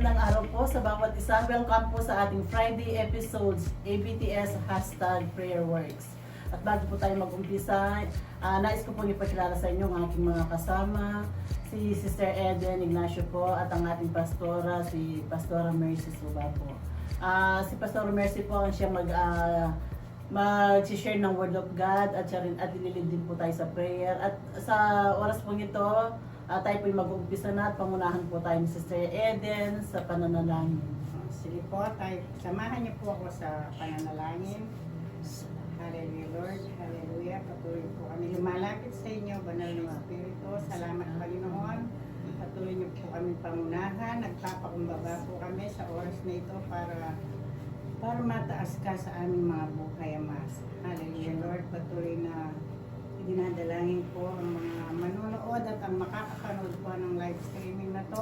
magandang araw po sa bawat isa. Welcome po sa ating Friday episodes, ABTS #PrayerWorks. At bago po tayo mag-umpisa, nais ko po ipakilala sa inyo ang aking mga kasama, si Sister Eden Ignacio po at ang ating pastora, si Pastora Mercy Suba po. Si Pastora Mercy po ang siyang mag-share ng Word of God at ililid din po tayo sa prayer. At sa oras po ito, tayo po mag-umpisa na at pangunahan po tayo ni Sister Eden sa pananalangin. Sige po, samahan niyo po ako sa pananalangin. Hallelujah Lord, Hallelujah. Patuloy po kami lumalapit sa inyo, Banal na Espiritu. Salamat Panginoon. Patuloy niyo po kami pangunahan. Nagpapakumbaba po kami sa oras na ito para mataas ka sa aming mga buhay, Ama. Hallelujah Lord, patuloy na dinadalangin ko ang mga manonood at ang makakapanood po ng live streaming na to.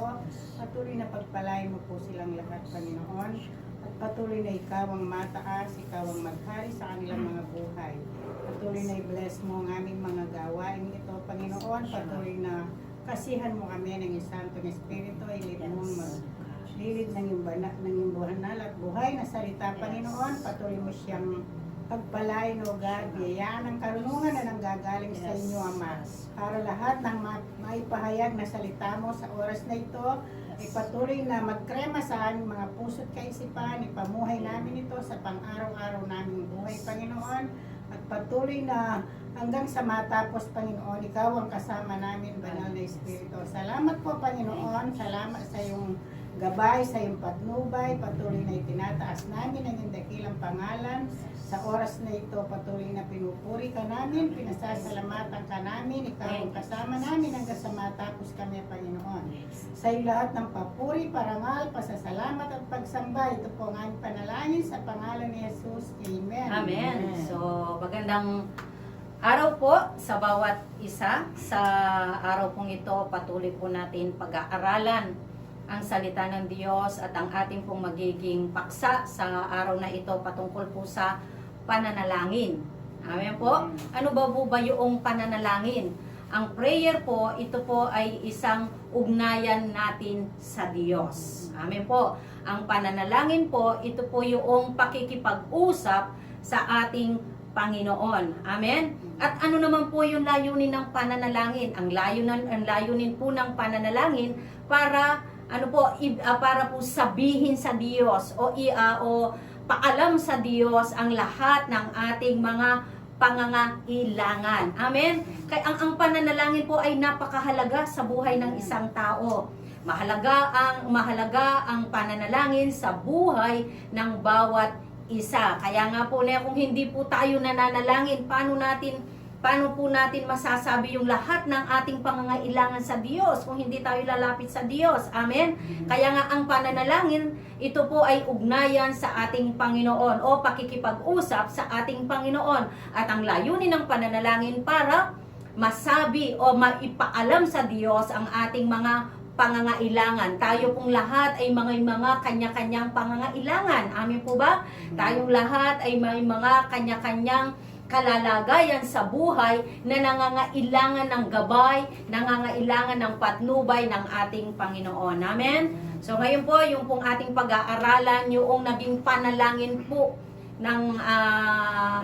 Patuloy na pagpalain mo po silang lahat, Panginoon. At patuloy na ikaw ang mataas, ikaw ang maghari sa kanilang mga buhay. Patuloy na i-bless mo ang aming mga gawain ito, Panginoon. Patuloy na kasihan mo kami ng Santong Espiritu. Ilid mong maglilid ng iyong banal at buhay na salita, Panginoon. Patuloy mo siyang pagpalain, O God, biyayaan ng karunungan na nanggagaling sa inyo, Ama. Para lahat ng maipahayag na salita mo sa oras na ito, ay patuloy na magkrema sa aming mga puso't kaisipan, ipamuhay namin ito sa pang-araw-araw naming buhay, Panginoon. At patuloy na hanggang sa matapos, Panginoon, ikaw ang kasama namin, Banal na Espiritu. Salamat po, Panginoon. Salamat sa iyong gabay, sa iyong patnubay. Patuloy na itinataas namin ang iyong dakilang pangalan. Sa oras na ito, patuloy na pinupuri ka namin, pinasasalamatan ka namin, ikaw ang kasama namin hanggang sa matapos kami, Panginoon. Sa iyo lahat ng papuri, parangal, pasasalamat at pagsamba, ito po ang aming panalangin sa pangalan ni Jesus. Amen. Amen. So, magandang araw po sa bawat isa. Sa araw pong ito, patuloy po natin pag-aaralan ang salita ng Diyos at ang ating pong magiging paksa sa araw na ito patungkol po sa pananalangin. Amen po. Ano ba yung pananalangin? Ang prayer po, ito po ay isang ugnayan natin sa Diyos. Amen po. Ang pananalangin po, ito po yung pakikipag-usap sa ating Panginoon. Amen? At ano naman po yung layunin ng pananalangin? Ang layunin po ng pananalangin para para po sabihin sa Diyos o paalam sa Diyos ang lahat ng ating mga pangangailangan. Amen? Kaya ang pananalangin po ay napakahalaga sa buhay ng isang tao. Mahalaga ang pananalangin sa buhay ng bawat isa. Kaya nga po kung hindi po tayo nananalangin, paano po natin masasabi yung lahat ng ating pangangailangan sa Diyos kung hindi tayo lalapit sa Diyos? Amen? Kaya nga ang pananalangin, ito po ay ugnayan sa ating Panginoon o pakikipag-usap sa ating Panginoon. At ang layunin ng pananalangin para masabi o maipaalam sa Diyos ang ating mga pangangailangan. Tayo pong lahat ay mga kanya-kanyang pangangailangan. Amin po ba? Tayong lahat ay may mga kanya-kanyang kalalagayan sa buhay na nangangailangan ng gabay, nangangailangan ng patnubay ng ating Panginoon. Amen? So ngayon po, yung pong ating pag-aaralan, yung naging panalangin po ng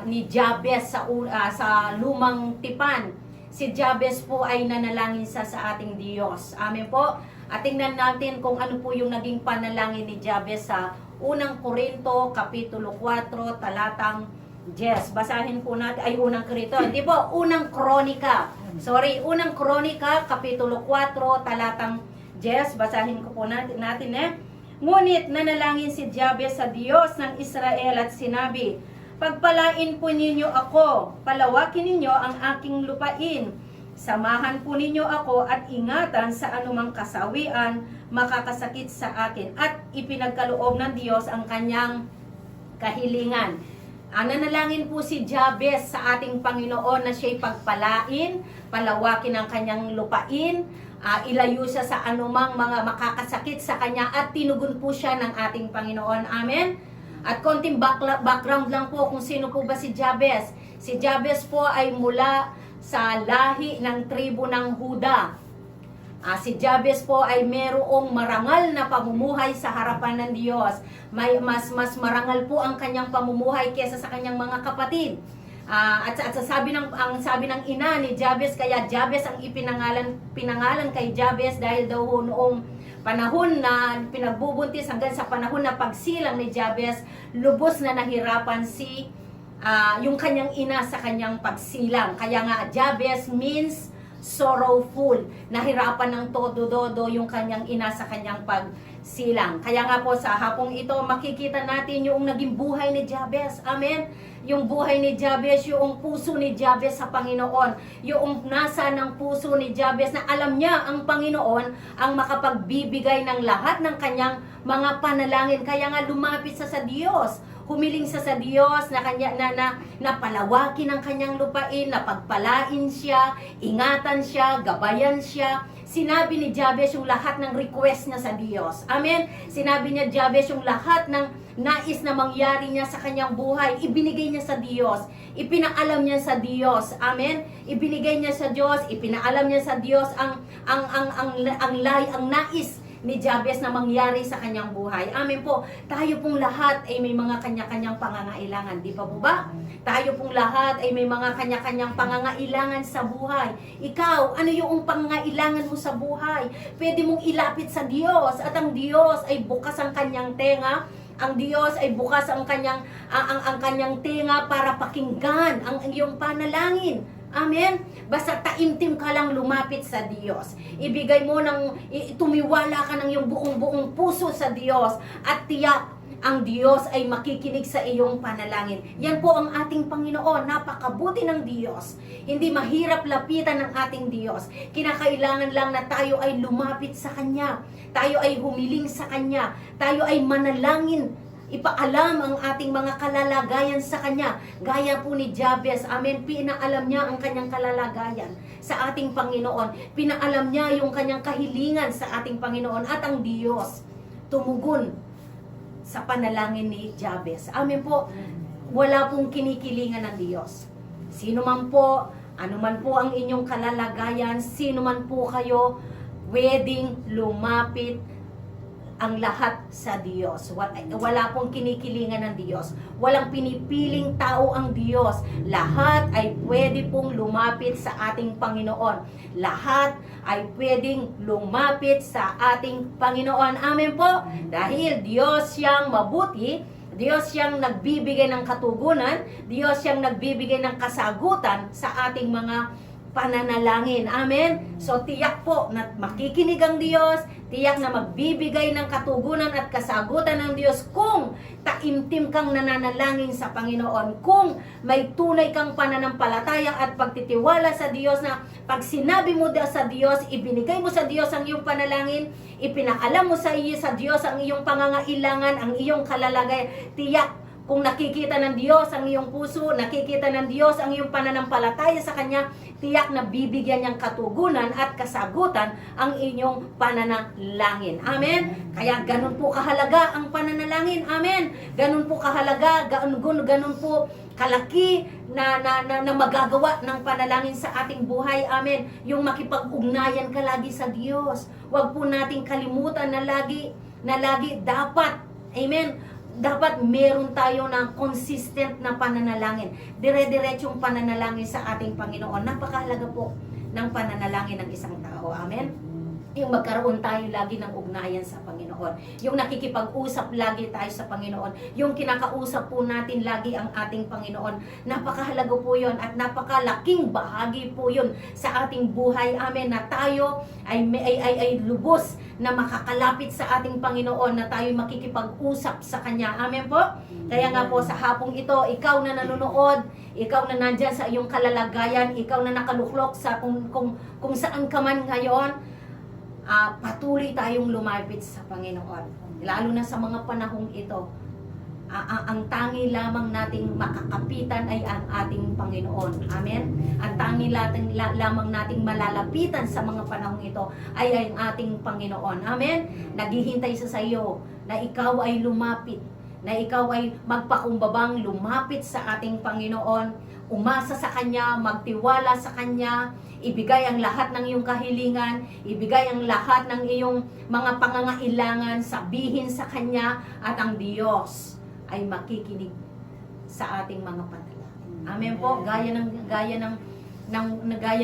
ni Jabez sa lumang tipan. Si Jabez po ay nanalangin sa ating Diyos. Amen po? At tingnan natin kung ano po yung naging panalangin ni Jabez sa unang Korinto, Kapitulo 4, talatang 10. Basahin po natin, unang Korinto, hindi po, unang Kronika. Unang Kronika, Kapitulo 4, talatang 10. Basahin ko po natin Ngunit nanalangin si Jabez sa Diyos ng Israel at sinabi, pagpalain po ninyo ako, palawakin ninyo ang aking lupain, samahan po ninyo ako at ingatan sa anumang kasawian makakasakit sa akin, at ipinagkaloob ng Diyos ang kanyang kahilingan. Nanalangin po si Jabez sa ating Panginoon na siya'y pagpalain, palawakin ang kanyang lupain, ilayo siya sa anumang mga makakasakit sa kanya, at tinugon po siya ng ating Panginoon. Amen? At konting background lang po kung sino po ba si Jabez. Si Jabez po ay mula sa lahi ng tribo ng Huda. Si Jabez po ay merong marangal na pamumuhay sa harapan ng Diyos. Mas marangal po ang kanyang pamumuhay kaysa sa kanyang mga kapatid. At sabi ng ina ni Jabez, kaya Jabez ang pinangalan kay Jabez dahil daw noong panahon na pinagbubuntis hanggang sa panahon na pagsilang ni Jabez, lubos na nahirapan yung kanyang ina sa kanyang pagsilang. Kaya nga Jabez means sorrowful, nahirapan ng todo-dodo yung kanyang ina sa kanyang pagsilang. Kaya nga po sa hapong ito, makikita natin yung naging buhay ni Jabez. Amen? Yung buhay ni Jabez, yung puso ni Jabez sa Panginoon, yung nasa ng puso ni Jabez na alam niya ang Panginoon ang makapagbibigay ng lahat ng kanyang mga panalangin. Kaya nga lumapit sa Diyos, humiling sa Diyos na kanya na palawakin ang kanyang lupain, na pagpalain siya, ingatan siya, gabayan siya. Sinabi ni Jabez yung lahat ng request niya sa Diyos. Amen. Sinabi niya Jabez yung lahat ng nais na mangyari niya sa kanyang buhay, ibinigay niya sa Diyos. Ipinaalam niya sa Diyos. Amen. Ibinigay niya sa Diyos, ipinaalam niya sa Diyos ang nais ni Jabez na mangyari sa kanyang buhay. Amen po. Tayo pong lahat ay may mga kanya-kanyang pangangailangan. Di pa po ba? Tayo pong lahat ay may mga kanya-kanyang pangangailangan sa buhay. Ikaw, ano yung pangangailangan mo sa buhay? Pwede mong ilapit sa Diyos at ang Diyos ay bukas ang kanyang tenga. Ang Diyos ay bukas ang kanyang tenga para pakinggan ang iyong panalangin. Amen? Basta taimtim ka lang lumapit sa Diyos. Ibigay mo tumiwala ka ng iyong buong puso sa Diyos at tiyak ang Diyos ay makikinig sa iyong panalangin. Yan po ang ating Panginoon. Napakabuti ng Diyos. Hindi mahirap lapitan ng ating Diyos. Kinakailangan lang na tayo ay lumapit sa Kanya. Tayo ay humiling sa Kanya. Tayo ay manalangin. Ipaalam ang ating mga kalalagayan sa Kanya. Gaya po ni Jabez, amen, pinaalam niya ang kanyang kalalagayan sa ating Panginoon. Pinaalam niya yung kanyang kahilingan sa ating Panginoon at ang Diyos tumugon sa panalangin ni Jabez. Amen po, wala pong kinikilingan ng Diyos. Sino man po, ano man po ang inyong kalalagayan, sino man po kayo, pwedeng lumapit ang lahat sa Diyos. Wala pong kinikilingan ng Diyos. Walang pinipiling tao ang Diyos. Lahat ay pwede pong lumapit sa ating Panginoon. Lahat ay pwedeng lumapit sa ating Panginoon. Amen po. Dahil Diyos siyang mabuti, Diyos siyang nagbibigay ng katugunan, Diyos siyang nagbibigay ng kasagutan sa ating mga pananalangin. Amen? So tiyak po na makikinig ang Diyos, tiyak na magbibigay ng katugunan at kasagutan ng Diyos kung taimtim kang nananalangin sa Panginoon, kung may tunay kang pananampalataya at pagtitiwala sa Diyos na pag sinabi mo sa Diyos, ibinigay mo sa Diyos ang iyong panalangin, ipinaalam mo sa Diyos ang iyong pangangailangan, ang iyong kalalagayan, tiyak kung nakikita ng Diyos ang iyong puso, nakikita ng Diyos ang iyong pananampalataya sa Kanya, tiyak na bibigyan niyang katugunan at kasagutan ang inyong pananalangin. Amen? Kaya ganun po kahalaga ang pananalangin. Amen? Ganun po kahalaga, ganun po kalaki na magagawa ng panalangin sa ating buhay. Amen? Yung makipag-ugnayan ka lagi sa Diyos. Huwag po nating kalimutan na lagi dapat, amen, dapat meron tayo ng consistent na pananalangin. Dire-diretsong pananalangin sa ating Panginoon. Napakahalaga po ng pananalangin ng isang tao. Amen? Yung magkaroon tayo lagi ng ugnayan sa Panginoon. Yung nakikipag-usap lagi tayo sa Panginoon. Yung kinakausap po natin lagi ang ating Panginoon. Napakahalaga po yun at napakalaking bahagi po yun sa ating buhay. Amen. Na tayo ay lubos na makakalapit sa ating Panginoon, na tayo makikipag-usap sa Kanya. Amen po? Kaya nga po sa hapong ito, ikaw na nanonood, ikaw na nandyan sa iyong kalalagayan, ikaw na nakaluklok sa kung saan ka man ngayon, patuloy tayong lumapit sa Panginoon. Lalo na sa mga panahong ito, ang tangi lamang nating makakapitan ay ang ating Panginoon. Amen? Ang tangi lamang nating malalapitan sa mga panahong ito ay ang ating Panginoon. Amen? Naghihintay sa iyo na ikaw ay lumapit na ikaw ay magpakumbabang lumapit sa ating Panginoon, umasa sa Kanya, magtiwala sa Kanya, ibigay ang lahat ng iyong kahilingan, ibigay ang lahat ng iyong mga pangangailangan, sabihin sa Kanya, at ang Diyos ay makikinig sa ating mga panalangin. Amen po. Gaya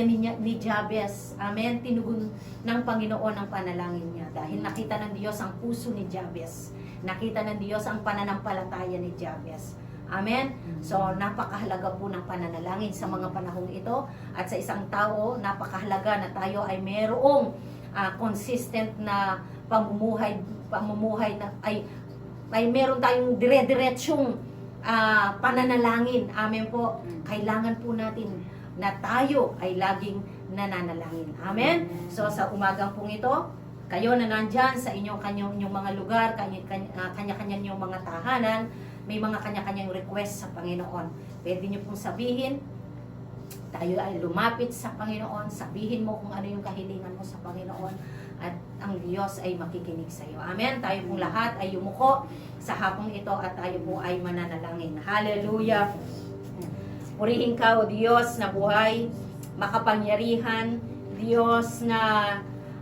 ni Jabez. Amen. Tinugon ng Panginoon ang panalangin niya. Dahil nakita ng Diyos ang puso ni Jabez. Nakita ng Diyos ang pananampalataya ni Jabez. Amen. So, napakahalaga po ng pananalangin sa mga panahong ito. At sa isang tao, napakahalaga na tayo ay mayroong consistent na pamumuhay na ay meron tayong dire-diretsyong pananalangin. Amen po. Kailangan po natin na tayo ay laging nananalangin. Amen? So, sa umagang pong ito, kayo na nandyan sa inyong mga lugar, kanya-kanya inyong mga tahanan, may mga kanya-kanyang request sa Panginoon. Pwede nyo pong sabihin, tayo ay lumapit sa Panginoon, sabihin mo kung ano yung kahilingan mo sa Panginoon, at ang Diyos ay makikinig sa iyo. Amen? Tayo pong lahat ay yumuko sa hapong ito at tayo po ay mananalangin. Hallelujah! Purihin ka, O Diyos na buhay, makapangyarihan, Diyos na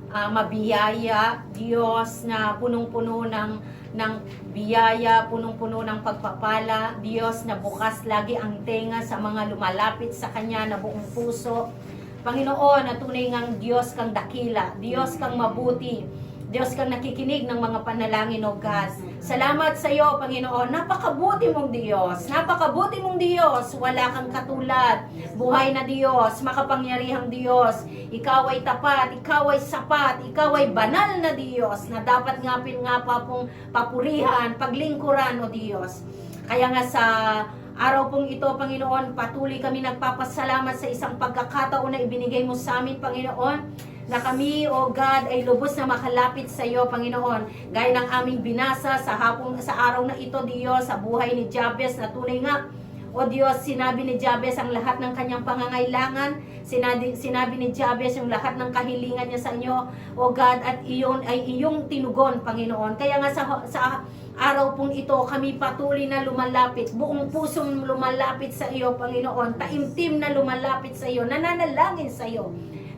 mabiyaya, Diyos na punong-puno ng biyaya, punong-puno ng pagpapala, Diyos na bukas lagi ang tenga sa mga lumalapit sa Kanya na buong puso. Panginoon, na tunay ngang Diyos kang dakila, Diyos kang mabuti, Diyos kang nakikinig ng mga panalangin, O God. Salamat sa iyo, Panginoon. Napakabuti mong Diyos. Napakabuti mong Diyos. Wala kang katulad. Buhay na Diyos. Makapangyarihang Diyos. Ikaw ay tapat. Ikaw ay sapat. Ikaw ay banal na Diyos na dapat nga pa pong papurihan, paglingkuran, O Diyos. Kaya nga sa araw pong ito, Panginoon, patuloy kami nagpapasalamat sa isang pagkakataon na ibinigay mo sa amin, Panginoon, na kami, O God, ay lubos na makalapit sa iyo, Panginoon. Gaya ng aming binasa sa araw na ito, Diyos, sa buhay ni Jabez, na tunay nga, O Diyos, sinabi ni Jabez ang lahat ng kanyang pangangailangan, sinabi ni Jabez yung lahat ng kahilingan niya sa inyo, O God, at iyon ay iyong tinugon, Panginoon. Kaya nga sa araw pong ito, kami patuloy na lumalapit, buong pusong lumalapit sa iyo, Panginoon, taimtim na lumalapit sa iyo, nananalangin sa iyo,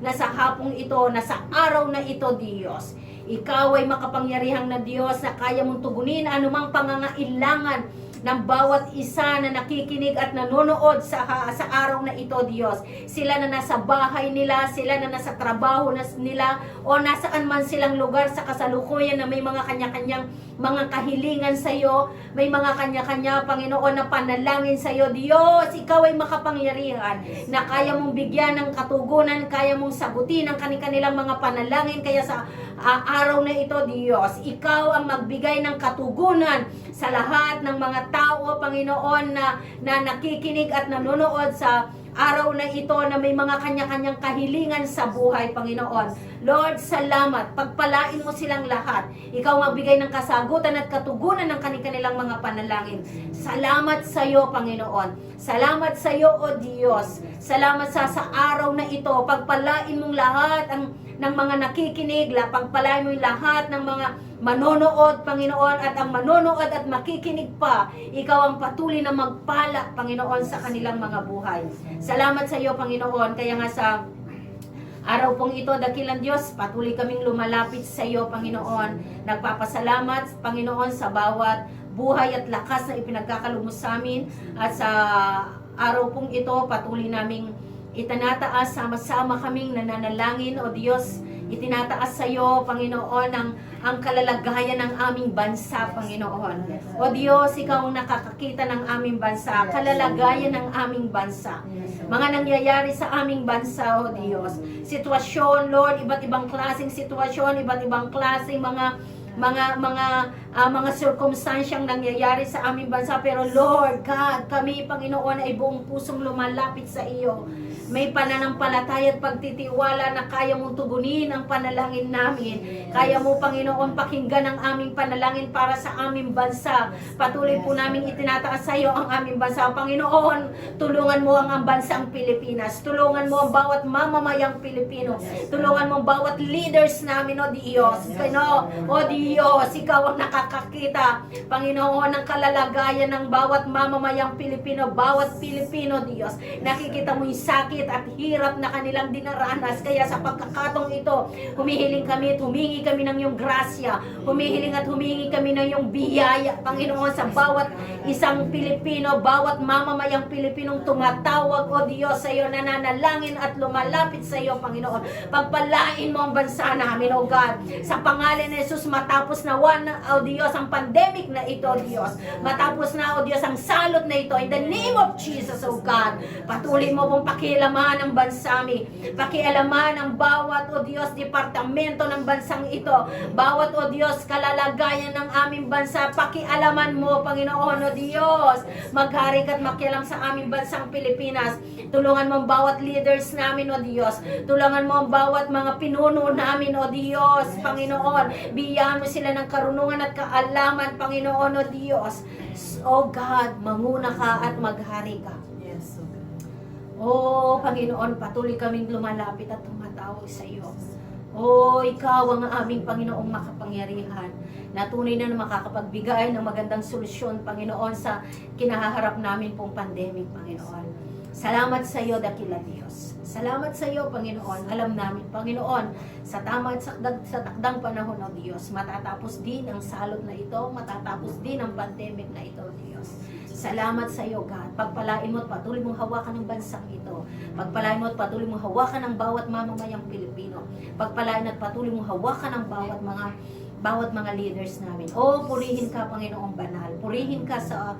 na sa hapong ito, na sa araw na ito, Diyos, ikaw ay makapangyarihang na Diyos na kaya mong tugunin anumang pangangailangan ng bawat isa na nakikinig at nanonood sa araw na ito, Diyos. Sila na nasa bahay nila, sila na nasa trabaho nila, o nasaan man silang lugar sa kasalukuyan na may mga kanya-kanyang mga kahilingan sa iyo, may mga kanya-kanya, Panginoon, na panalangin sa iyo, Diyos. Ikaw ay makapangyarihan na kaya mong bigyan ng katugunan, kaya mong sagutin ang kanilang mga panalangin. Kaya sa araw na ito, Diyos, ikaw ang magbigay ng katugunan sa lahat ng mga tao, Panginoon, na nakikinig at nanonood sa araw na ito na may mga kanya-kanyang kahilingan sa buhay, Panginoon. Lord, salamat. Pagpalain mo silang lahat. Ikaw magbigay ng kasagutan at katugunan ng kanilang mga panalangin. Salamat sa iyo, Panginoon. Salamat sa iyo, O Diyos. Salamat sa araw na ito. Pagpalain mong lahat ng mga nakikinig, pagpalain mo yung lahat ng mga manonood, Panginoon, at ang manonood at makikinig pa, ikaw ang patuloy na magpala, Panginoon, sa kanilang mga buhay. Salamat sa iyo, Panginoon. Kaya nga sa araw pong ito, dakilang Diyos, patuloy kaming lumalapit sa iyo, Panginoon. Nagpapasalamat, Panginoon, sa bawat buhay at lakas na ipinagkakaloob mo sa amin. At sa araw pong ito, patuloy naming itinataas, sama-sama kaming nananalangin, O Diyos. Itinataas sa iyo, Panginoon, ang kalalagayan ng aming bansa, Panginoon. O Diyos, ikaw ang nakakakita ng aming bansa, kalalagayan ng aming bansa. Mga nangyayari sa aming bansa, O Diyos. Sitwasyon, Lord, iba't ibang klaseng sitwasyon, iba't ibang klaseng mga circumstansyang nangyayari sa aming bansa. Pero Lord God, kami, Panginoon, ay buong pusong lumalapit sa iyo. May pananampalataya at pagtitiwala na kaya mong tugunin ang panalangin namin. Kaya mo, Panginoon, pakinggan ang aming panalangin para sa aming bansa. Patuloy po namin itinataas sa iyo ang aming bansa. Panginoon, tulungan mo ang bansang Pilipinas. Tulungan mo ang bawat mamamayang Pilipino. Tulungan mo ang bawat leaders namin, O Diyos. O Diyos, ikaw ang nakakakita, Panginoon, ng kalalagayan ng bawat mamamayang Pilipino, bawat Pilipino, Diyos. Nakikita mo yung sakit at hirap na kanilang dinaranas. Kaya sa pagkakataong ito, humihiling kami at humingi kami ng iyong grasya. Humihiling at humingi kami ng iyong biyaya, Panginoon, sa bawat isang Pilipino, bawat mamamayang Pilipinong tumatawag, O Diyos, sa iyo, nananalangin at lumalapit sa iyo, Panginoon. Pagpalain mo ang bansa namin, O God. Sa pangalan ni Jesus, matapos na O Diyos, ang pandemic na ito, O Diyos. Matapos na, O Diyos, ang salot na ito. In the name of Jesus, O God. Patuloy mo pong pakialaman ang bansa mi. Pakialaman ang bawat, O Diyos, departamento ng bansang ito. Bawat, O Diyos, kalalagayan ng aming bansa. Pakialaman mo, Panginoon, O Diyos. Maghari ka't makialam sa aming bansang Pilipinas. Tulungan mo ang bawat leaders namin, O Diyos. Tulungan mo ang bawat mga pinuno namin, O Diyos, Panginoon. Bigyan mo sila ng karunungan at kaalaman, Panginoon, O Diyos. O God, manguna ka at maghari ka. Yes, O God. O Panginoon, patuloy kaming lumalapit at tumatawag sa iyo. O ikaw ang aming Panginoong makapangyarihan, na tunay na makakapagbigay ng magandang solusyon, Panginoon, sa kinahaharap namin pong pandemic, Panginoon. Salamat sa iyo, dakila Diyos. Salamat sa iyo, Panginoon. Alam namin, Panginoon, sa tama at sa takdang panahon, O Diyos, matatapos din ang salot na ito, matatapos din ang pandemic na ito, Diyos. Salamat sa iyo, God. Pagpalain mo at patuloy mong hawakan ng bansang ito. Pagpalain mo at patuloy mong hawakan ng bawat mamamayang Pilipino. Pagpalain at patuloy mong hawakan ng bawat mga leaders namin. O, purihin ka, Panginoong Banal. Purihin ka sa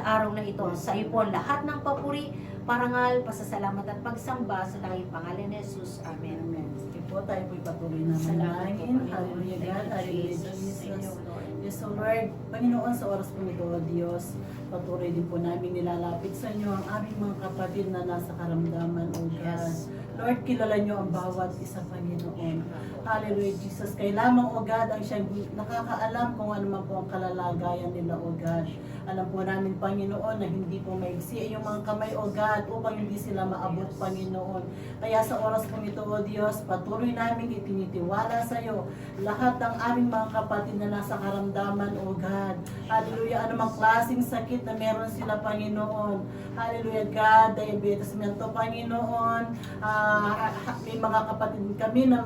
araw na ito. Sa iyo po lahat ng papuri, parangal, pasasalamat at pagsamba sa tanging pangalan ni Jesus. Amen. Amen. Sige po, tayo po'y patuloy na Salamat po, manalangin. Panginoon. Hallelujah, God. Thank you, Hallelujah, Jesus. Thank you, Jesus. Lord. Yes, O Lord, Panginoon, sa oras po nito, O Diyos, patuloy din po namin nilalapit sa inyo ang aming mga kapatid na nasa karamdaman, O God. Yes. Lord, kilala nyo ang bawat isa, Panginoon. Hallelujah, Jesus. Kay lamang, O God, ang siyang nakakaalam kung ano man po ang kalalagayan nila, O God. Alam po namin, Panginoon, na hindi po maigsi yung mga kamay, O God, upang hindi sila maabot, Panginoon. Kaya sa oras po nito, O Diyos, patuloy namin itinitiwala sa iyo lahat ng aming mga kapatid na nasa karamdaman, O God. Hallelujah, anumang klaseng sakit na meron sila, Panginoon. Hallelujah, God, diabetes mento, Panginoon. May mga kapatid kami na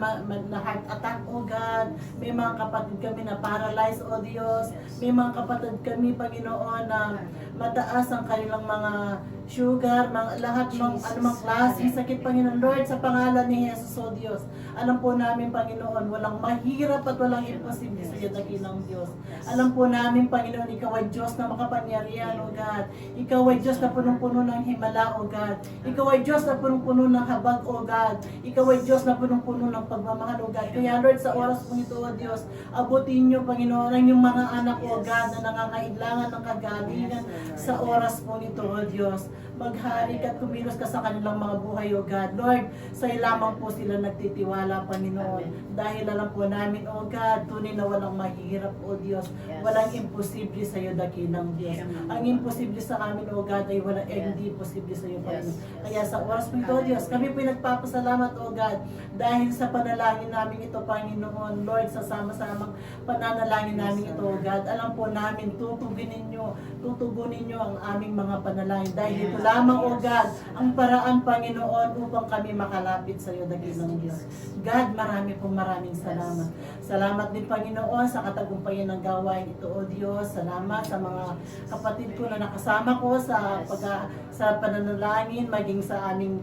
heart attack, O God. May mga kapatid kami na paralyzed, O Diyos. May mga kapatid kami, Panginoon, na mataas ang kanilang mga sugar, lahat ng anumang klaseng sakit, Panginoon. Lord, sa pangalan ni Jesus, O Diyos, alam po namin, Panginoon, walang mahirap at walang imposible sa iyo, dakilang Diyos. Alam po namin, Panginoon, ikaw ay Diyos na makapangyarihan, O God. Ikaw ay Diyos na punong-puno ng himala, O God. Ikaw ay Diyos na punong-puno ng habag, O God. Ikaw ay Diyos na punong-puno ng pagmamahal, O God. Kaya, Lord, sa oras po ito, O Diyos, abutin niyo, Panginoon, ang iyong mga anak, O God, na nangangailangan ng kagalingan sa oras po nito, O Diyos. Maghari ka at kumilos ka sa kanilang mga buhay, O God. Lord, sa iyo lamang po sila nagtitiwala, Panginoon. Dahil alam po namin, O God, tunay na walang mahirap, O Diyos. Walang imposible sa iyo, dakilang Diyos. Ang imposible sa amin, O God, ay walang hindi posible sa iyo, Panginoon. Kaya sa oras po ito, O Diyos, kami po nagpapasalamat, O God, dahil sa panalangin namin ito, Panginoon. Lord, sa sama-samang pananalangin namin ito, O God. Alam po namin, tutugunin niyo ang aming mga panalangin. Dahil ito lamang, O God, ang paraan, Panginoon, upang kami makalapit sa iyo, dakilang Diyos. God, maraming salamat. Salamat din, Panginoon, sa katagumpayan ng gawain ito, O Diyos. Salamat sa mga kapatid ko na nakasama ko sa pananalangin, maging sa aming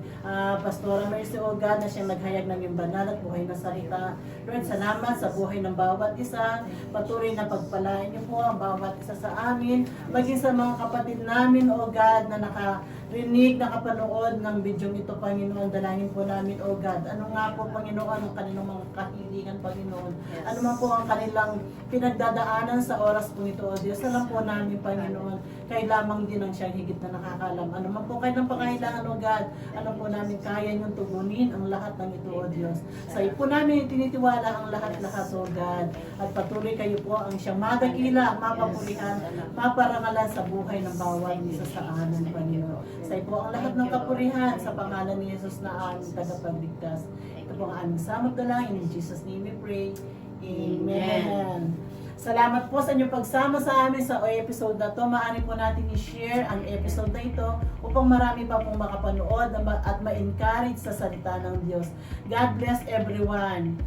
Pastora Mercy, O God, na siyang naghayag ng iyong banal at buhay na salita. Lord, salamat sa buhay ng bawat isa. Patuloy na pagpalain niyo po ang bawat isa sa amin, maging sa mga kapatid namin, O God, na nakapanood ng video ito, Panginoon. Dalangin po namin, O God. Ano nga po, Panginoon, ang kanilang mga kahilingan, Panginoon. Ano man po ang kanilang pinagdadaanan sa oras po ito, O Diyos. Alam po namin, Panginoon, kay lamang din ang siyang higit na nakakalam. Ano man po kayo ng pangailangan, O God. Alam po namin, kaya niyong tugunin ang lahat ng ito, O Diyos. Sa iyo po namin itinitiwala ang lahat-lahat, O God. At patuloy kayo po ang siyang madakila, mapapulihan, maparangalan sa buhay ng bawat isa sa amin, Panginoon. Sa iyo po ang lahat ng kapurihan sa pangalan ni Jesus na aming tagapagligtas. Ito po ang aming samot dalangin. In Jesus' name we pray. Amen. Salamat po sa inyong pagsama sa amin sa episode na to. Maaari po natin i-share ang episode na ito upang marami pa pong makapanood at ma-encourage sa salita ng Diyos. God bless everyone.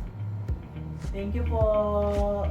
Thank you po.